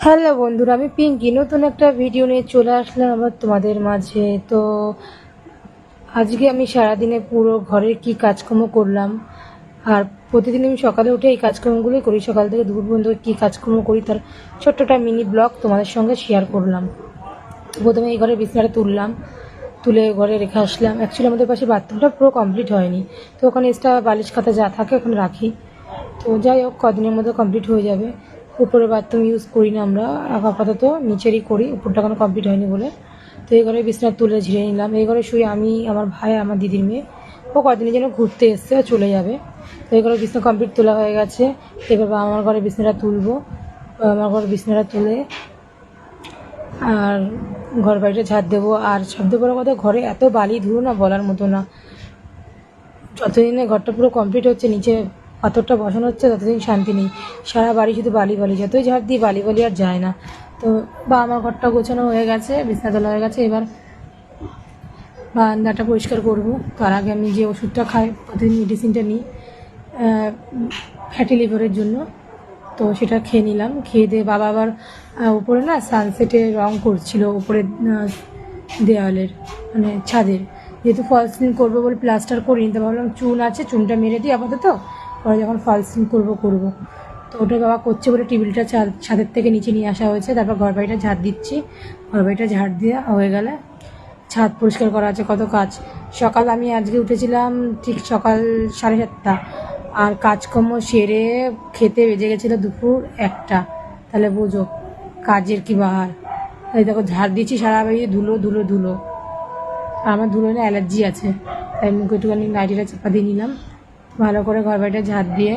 Hello বন্ধুরা, আমি পিঙ্কি নতুন একটা ভিডিও নিয়ে চলে আসলাম আবার তোমাদের মাঝে। তো আজকে আমি সারাদিনে পুরো ঘরের কি কাজকর্ম করলাম, আর প্রতিদিন আমি সকালে উঠে এই কাজকর্মগুলোই করি। সকাল থেকে দুপুর পর্যন্ত কী কাজকর্ম করি তার ছোট্ট একটা মিনি ব্লগ তোমাদের সঙ্গে শেয়ার করলাম। প্রথমে এই ঘরে বিছানাটা তুললাম, তুলে ঘরে রেখে আসলাম। অ্যাকচুয়ালি আমাদের পাশে বাথরুমটা পুরো কমপ্লিট হয়নি, তো ওখানে এক্সট্রা বালিশ খাতা যা থাকে ওখানে রাখি। তো যাই হোক, কদিনের মধ্যে কমপ্লিট হয়ে যাবে। উপরে বাথরুম ইউজ করি না আমরা, আপাতত নিচেরই করি, উপরটা এখনো কমপ্লিট হয়নি বলে। তো এই ঘরে বিছানা তুলে ঝিরে নিলাম। এই ঘরে শুয়ে আমি, আমার ভাই, আমার দিদির মেয়ে। ও কদিনের জন্য ঘুরতে এসছে, চলে যাবে। তো এই ঘরে বিছানা কমপ্লিট তোলা হয়ে গেছে। এবার আমার ঘরে বিছানাটা তুলবো। আমার ঘরে বিছানাটা তুলে আর ঘর বাড়িটা ঝাড় দেবো। আর সবথেকে বড় কথা, ঘরে এত বালি ধুলো না বলার মতো না। যতদিনে ঘরটা পুরো কমপ্লিট হচ্ছে, নিচে পাথরটা বসানো হচ্ছে, ততদিন শান্তি নেই। সারা বাড়ি শুধু বালি বালি, যতই ঝাড় দিই বালি বালি আর যায় না। তো আমার ঘরটা গোছানো হয়ে গেছে, বিছানা তোলা হয়ে গেছে। এবার বারান্দাটা পরিষ্কার করব। তার আগে আমি যে ওষুধটা খাই, প্রতিদিন মেডিসিনটা নিই ফ্যাটি লিভারের জন্য, তো সেটা খেয়ে নিলাম। খেয়ে দিয়ে বাবা আবার উপরে না সানসেটে রং করছিল, উপরে দেওয়ালের মানে ছাদের। যেহেতু ফল সিলিং করবো বলে প্লাস্টার করিনি, তো ভাবলাম চুন আছে, চুনটা মেরে দিই আপাতত, পরে যখন ফল সিলিং করবো। তো ওটা বাবা করছে বলে টেবিলটা ছাদের থেকে নিচে নিয়ে আসা হয়েছে। তারপর ঘর বাড়িটা ঝাড় দিচ্ছি। ঘর বাড়িটা ঝাড় দেওয়া হয়ে গেলে ছাদ পরিষ্কার করা আছে, কত কাজ। সকাল আমি আজকে উঠেছিলাম ঠিক সকাল 7:30, আর কাজকর্ম সেরে খেতে বেজে গেছিলো দুপুর 1টা। তাহলে বোঝো কাজের কি বাহার। এই দেখো ঝাড় দিচ্ছি, সারা বাড়ি ধুলো ধুলো ধুলো। আর আমার ধুলো না অ্যালার্জি আছে, তাই মুখে একটুখানি নাইটিটা চাপা দিয়ে নিলাম। ভালো করে ঘর বাড়িটা ঝাড় দিয়ে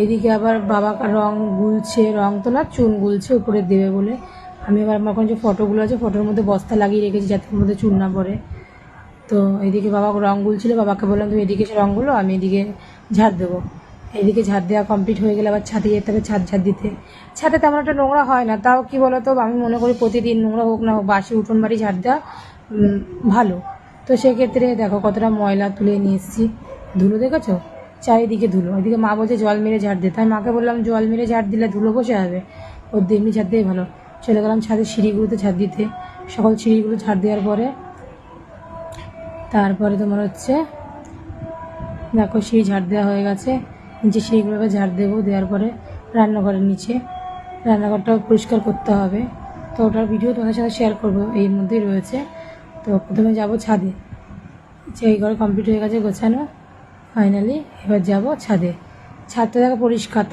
এদিকে আবার বাবা রং গুলছে, রং তো না চুন গুলছে উপরে দেবে বলে। আমি আবার আমার যে ফটোগুলো আছে, ফটোর মধ্যে বস্তা লাগিয়ে রেখেছি যাতে ওর মধ্যে চুন না পড়ে। তো এদিকে বাবা রং গুলছিল, বাবাকে বললাম তুমি এদিকে এসে রঙগুলো, আমি এদিকে ঝাড় দেবো। এদিকে ঝাড় দেওয়া কমপ্লিট হয়ে গেলে আবার ছাদে যেতে হবে ছাদ ঝাড় দিতে। ছাদে তেমন একটা নোংরা হয় না, তাও কি বলতো, আমি মনে করি প্রতিদিন নোংরা হোক না হোক, বাসি উঠোন বাড়ি ঝাড় দেওয়া ভালো। তো সেক্ষেত্রে দেখো কতটা ময়লা তুলে নিয়ে এসেছি। ধুলো দেখেছো, চারিদিকে ধুলো। ওইদিকে মা বলছে জল মেরে ঝাড় দিতে, আমি মাকে বললাম জল মেরে ঝাড় দিলে ধুলো বসে যাবে, ওর এমনি ঝাড় দিয়ে ভালো। চলে গেলাম ছাদের সিঁড়িগুলোতে ঝাড় দিতে। সকল সিঁড়িগুলো ঝাড় দেওয়ার পরে তারপরে তোমার হচ্ছে দেখো সিঁড়ি ঝাড় দেওয়া হয়ে গেছে। নিচে সিঁড়িগুলো ঝাড় দেবো, দেওয়ার পরে রান্নাঘরের নিচে রান্নাঘরটাও পরিষ্কার করতে হবে। তো ওটার ভিডিও তোমাদের সাথে শেয়ার করবো, এর মধ্যেই রয়েছে। তো প্রথমে যাব ছাদে। এই ঘরে কমপ্লিট হয়ে গেছে গোছানো ফাইনালি। এবার যাব ছাদে। ছাদটা দেখো পরিষ্কার।